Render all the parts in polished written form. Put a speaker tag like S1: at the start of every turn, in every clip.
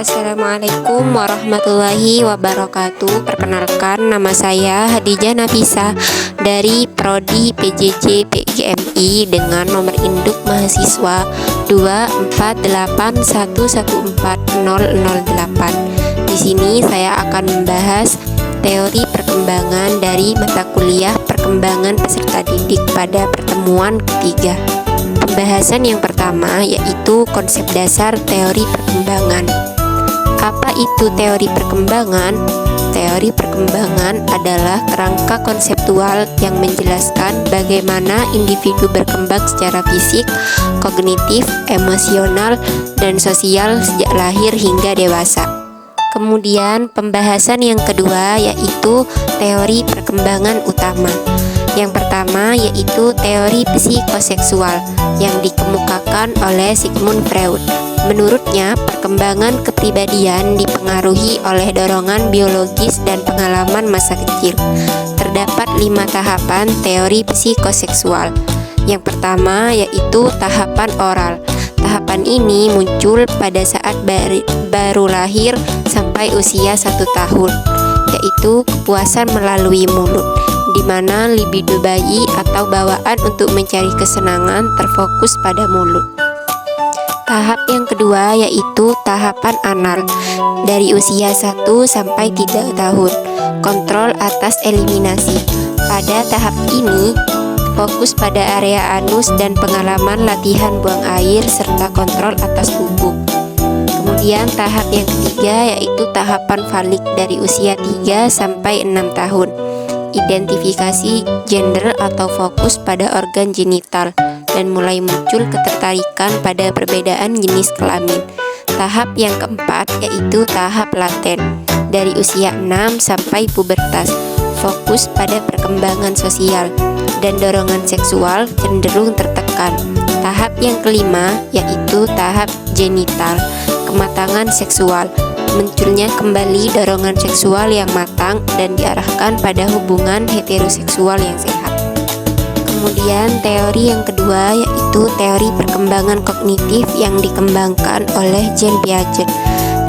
S1: Assalamualaikum warahmatullahi wabarakatuh. Perkenalkan, nama saya Hadijah Nafisa dari Prodi PJJ PGMI dengan nomor induk mahasiswa 24811140008. Di sini saya akan membahas teori perkembangan dari mata kuliah perkembangan peserta didik pada pertemuan ketiga. Pembahasan yang pertama yaitu konsep dasar teori perkembangan. Apa itu teori perkembangan? Teori perkembangan adalah kerangka konseptual yang menjelaskan bagaimana individu berkembang secara fisik, kognitif, emosional, dan sosial sejak lahir hingga dewasa. Kemudian pembahasan yang kedua yaitu teori perkembangan utama. Yang pertama yaitu teori psikoseksual yang dikemukakan oleh Sigmund Freud. Menurutnya, perkembangan kepribadian dipengaruhi oleh dorongan biologis dan pengalaman masa kecil. Terdapat 5 tahapan teori psikoseksual. Yang pertama yaitu tahapan oral. Tahapan ini muncul pada saat baru lahir sampai usia 1 tahun, yaitu kepuasan melalui mulut, di mana libido bayi atau bawaan untuk mencari kesenangan terfokus pada mulut. Tahap yang kedua yaitu tahapan anal, dari usia 1 sampai 3 tahun, kontrol atas eliminasi. Pada tahap ini, fokus pada area anus dan pengalaman latihan buang air serta kontrol atas bubuk. Kemudian tahap yang ketiga yaitu tahapan falik dari usia 3 sampai 6 tahun. Identifikasi gender atau fokus pada organ genital dan mulai muncul ketertarikan pada perbedaan jenis kelamin. Tahap yang keempat yaitu tahap laten dari usia 6 sampai pubertas. Fokus pada perkembangan sosial dan dorongan seksual cenderung tertekan. Tahap yang kelima yaitu tahap genital, kematangan seksual. Munculnya kembali dorongan seksual yang matang dan diarahkan pada hubungan heteroseksual yang sehat. Kemudian teori yang kedua yaitu teori perkembangan kognitif yang dikembangkan oleh Jean Piaget.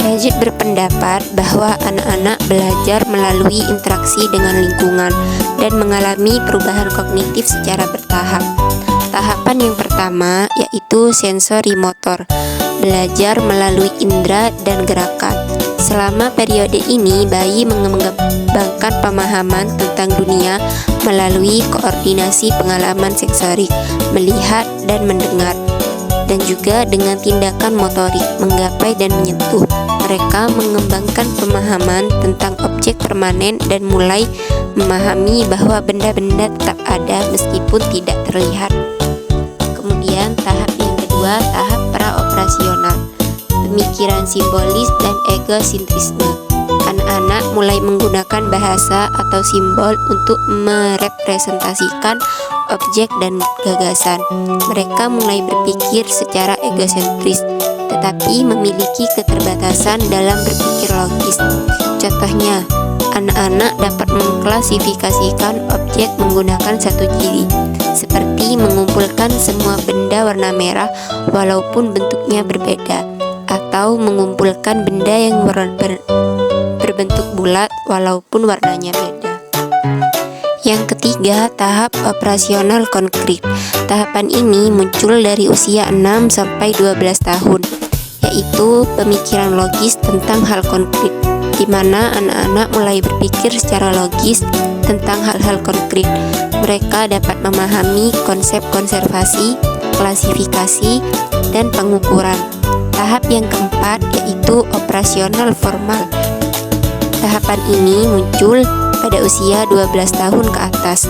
S1: Piaget berpendapat bahwa anak-anak belajar melalui interaksi dengan lingkungan dan mengalami perubahan kognitif secara bertahap. Tahapan yang pertama yaitu sensori motor, belajar melalui indera dan gerakan. Selama periode ini, bayi mengembangkan pemahaman tentang dunia melalui koordinasi pengalaman sensorik, melihat dan mendengar, dan juga dengan tindakan motorik, menggapai dan menyentuh. Mereka mengembangkan pemahaman tentang objek permanen dan mulai memahami bahwa benda-benda tetap ada meskipun tidak terlihat. Kemudian tahap yang kedua, tahap praoperasional, pemikiran simbolis dan egosentrisme. Anak-anak mulai menggunakan bahasa atau simbol untuk merepresentasikan objek dan gagasan. Mereka mulai berpikir secara egosentris, tetapi memiliki keterbatasan dalam berpikir logis. Contohnya, anak-anak dapat mengklasifikasikan objek menggunakan satu ciri, seperti mengumpulkan semua benda warna merah walaupun bentuknya berbeda, atau mengumpulkan benda yang berbentuk bulat walaupun warnanya beda. Yang ketiga, tahap operasional konkret. Tahapan ini muncul dari usia 6 sampai 12 tahun, yaitu pemikiran logis tentang hal konkret, di mana anak-anak mulai berpikir secara logis tentang hal-hal konkret. Mereka dapat memahami konsep konservasi, klasifikasi, dan pengukuran. Tahap yang keempat yaitu operasional formal. Tahapan ini muncul pada usia 12 tahun ke atas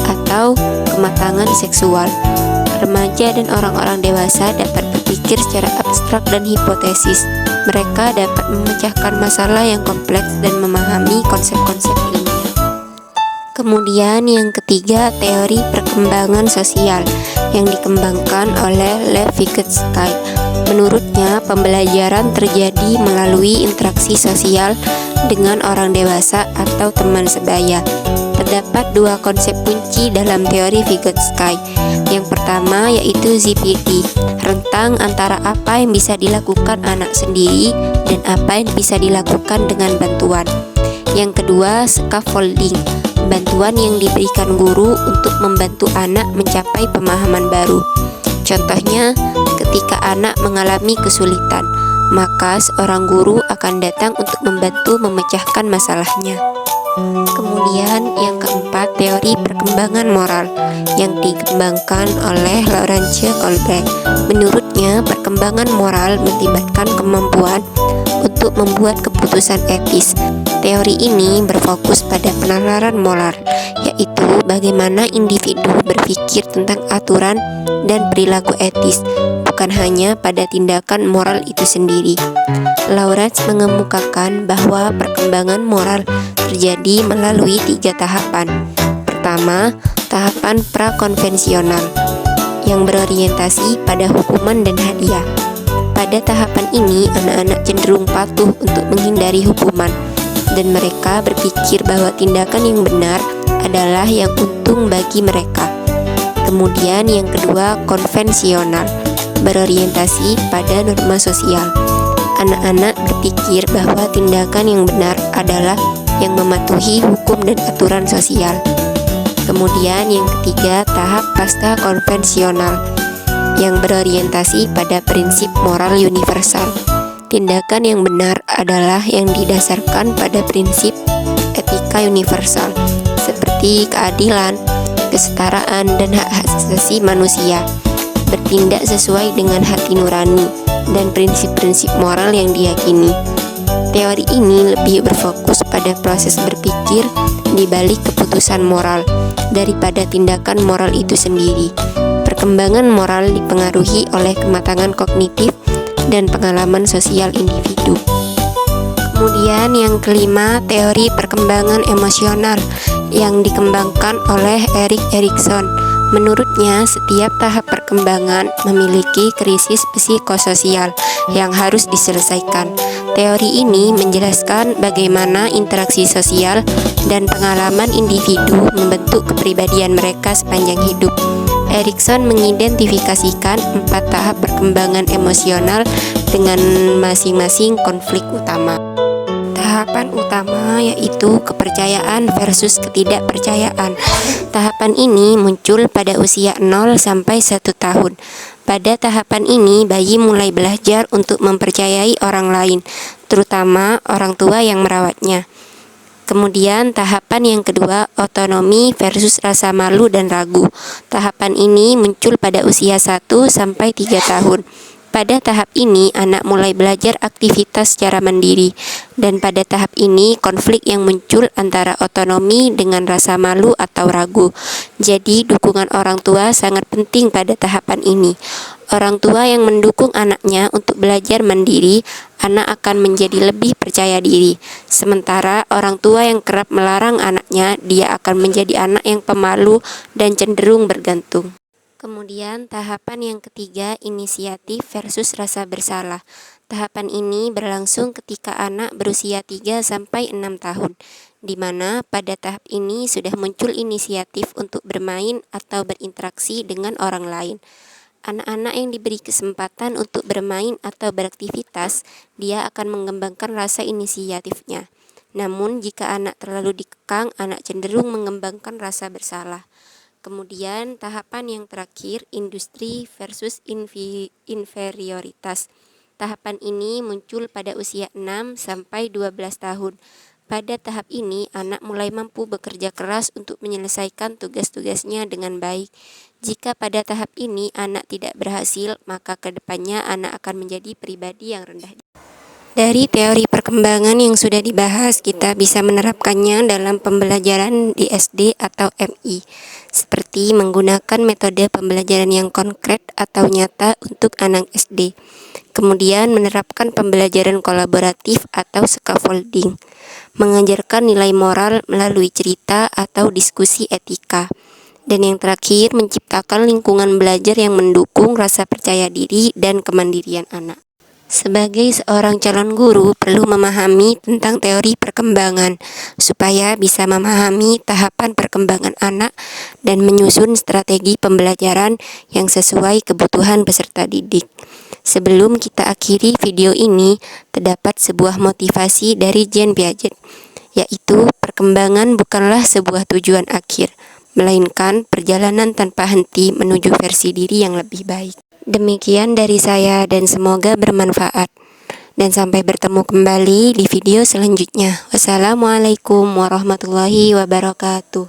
S1: atau kematangan seksual. Remaja dan orang-orang dewasa dapat berpikir secara abstrak dan hipotesis. Mereka dapat memecahkan masalah yang kompleks dan memahami konsep-konsep ilmiah. Kemudian yang ketiga, teori perkembangan sosial yang dikembangkan oleh Lev Vygotsky. Menurutnya, pembelajaran terjadi melalui interaksi sosial dengan orang dewasa atau teman sebaya. Terdapat 2 konsep kunci dalam teori Vygotsky. Yang pertama yaitu ZPD, rentang antara apa yang bisa dilakukan anak sendiri dan apa yang bisa dilakukan dengan bantuan. Yang kedua, scaffolding, bantuan yang diberikan guru untuk membantu anak mencapai pemahaman baru. Contohnya, ketika anak mengalami kesulitan, maka seorang guru akan datang untuk membantu memecahkan masalahnya. Kemudian yang keempat, teori perkembangan moral yang dikembangkan oleh Laurence Colbert. Menurutnya, perkembangan moral melibatkan kemampuan untuk membuat keputusan etis. Teori ini berfokus pada penalaran moral, yaitu bagaimana individu berpikir tentang aturan dan perilaku etis, bukan hanya pada tindakan moral itu sendiri. Laurence mengemukakan bahwa perkembangan moral terjadi melalui 3 tahapan. Pertama, tahapan prakonvensional yang berorientasi pada hukuman dan hadiah. Pada tahapan ini, anak-anak cenderung patuh untuk menghindari hukuman, dan mereka berpikir bahwa tindakan yang benar adalah yang untung bagi mereka. Kemudian yang kedua, konvensional, berorientasi pada norma sosial. Anak-anak berpikir bahwa tindakan yang benar adalah yang mematuhi hukum dan aturan sosial. Kemudian yang ketiga, tahap pasca konvensional yang berorientasi pada prinsip moral universal. Tindakan yang benar adalah yang didasarkan pada prinsip etika universal seperti keadilan, kesetaraan, dan hak asasi manusia. Bertindak sesuai dengan hati nurani dan prinsip-prinsip moral yang diyakini. Teori ini lebih berfokus pada proses berpikir di balik keputusan moral daripada tindakan moral itu sendiri. Perkembangan moral dipengaruhi oleh kematangan kognitif dan pengalaman sosial individu. Kemudian yang kelima, teori perkembangan emosional yang dikembangkan oleh Erik Erikson. Menurutnya, setiap tahap perkembangan memiliki krisis psikososial yang harus diselesaikan. Teori ini menjelaskan bagaimana interaksi sosial dan pengalaman individu membentuk kepribadian mereka sepanjang hidup. Erikson mengidentifikasikan 4 tahap perkembangan emosional dengan masing-masing konflik utama. Tahapan utama yaitu kepercayaan versus ketidakpercayaan. Tahapan ini muncul pada usia 0 sampai 1 tahun. Pada tahapan ini, bayi mulai belajar untuk mempercayai orang lain, terutama orang tua yang merawatnya. Kemudian tahapan yang kedua, otonomi versus rasa malu dan ragu. Tahapan ini muncul pada usia 1 sampai 3 tahun. Pada tahap ini, anak mulai belajar aktivitas secara mandiri, dan pada tahap ini konflik yang muncul antara otonomi dengan rasa malu atau ragu. Jadi, dukungan orang tua sangat penting pada tahapan ini. Orang tua yang mendukung anaknya untuk belajar mandiri, anak akan menjadi lebih percaya diri. Sementara orang tua yang kerap melarang anaknya, dia akan menjadi anak yang pemalu dan cenderung bergantung. Kemudian tahapan yang ketiga, inisiatif versus rasa bersalah. Tahapan ini berlangsung ketika anak berusia 3 sampai 6 tahun, di mana pada tahap ini sudah muncul inisiatif untuk bermain atau berinteraksi dengan orang lain. Anak-anak yang diberi kesempatan untuk bermain atau beraktivitas, dia akan mengembangkan rasa inisiatifnya. Namun jika anak terlalu dikekang, anak cenderung mengembangkan rasa bersalah. Kemudian tahapan yang terakhir, industri versus inferioritas. Tahapan ini muncul pada usia 6 sampai 12 tahun. Pada tahap ini, anak mulai mampu bekerja keras untuk menyelesaikan tugas-tugasnya dengan baik. Jika pada tahap ini anak tidak berhasil, maka kedepannya anak akan menjadi pribadi yang rendah. Dari teori perkembangan yang sudah dibahas, kita bisa menerapkannya dalam pembelajaran di SD atau MI, seperti menggunakan metode pembelajaran yang konkret atau nyata untuk anak SD. Kemudian menerapkan pembelajaran kolaboratif atau scaffolding, mengajarkan nilai moral melalui cerita atau diskusi etika. Dan yang terakhir, menciptakan lingkungan belajar yang mendukung rasa percaya diri dan kemandirian anak. Sebagai seorang calon guru, perlu memahami tentang teori perkembangan supaya bisa memahami tahapan perkembangan anak dan menyusun strategi pembelajaran yang sesuai kebutuhan peserta didik. Sebelum kita akhiri video ini, terdapat sebuah motivasi dari Jean Piaget, yaitu perkembangan bukanlah sebuah tujuan akhir, melainkan perjalanan tanpa henti menuju versi diri yang lebih baik. Demikian dari saya dan semoga bermanfaat. Dan sampai bertemu kembali di video selanjutnya. Wassalamualaikum warahmatullahi wabarakatuh.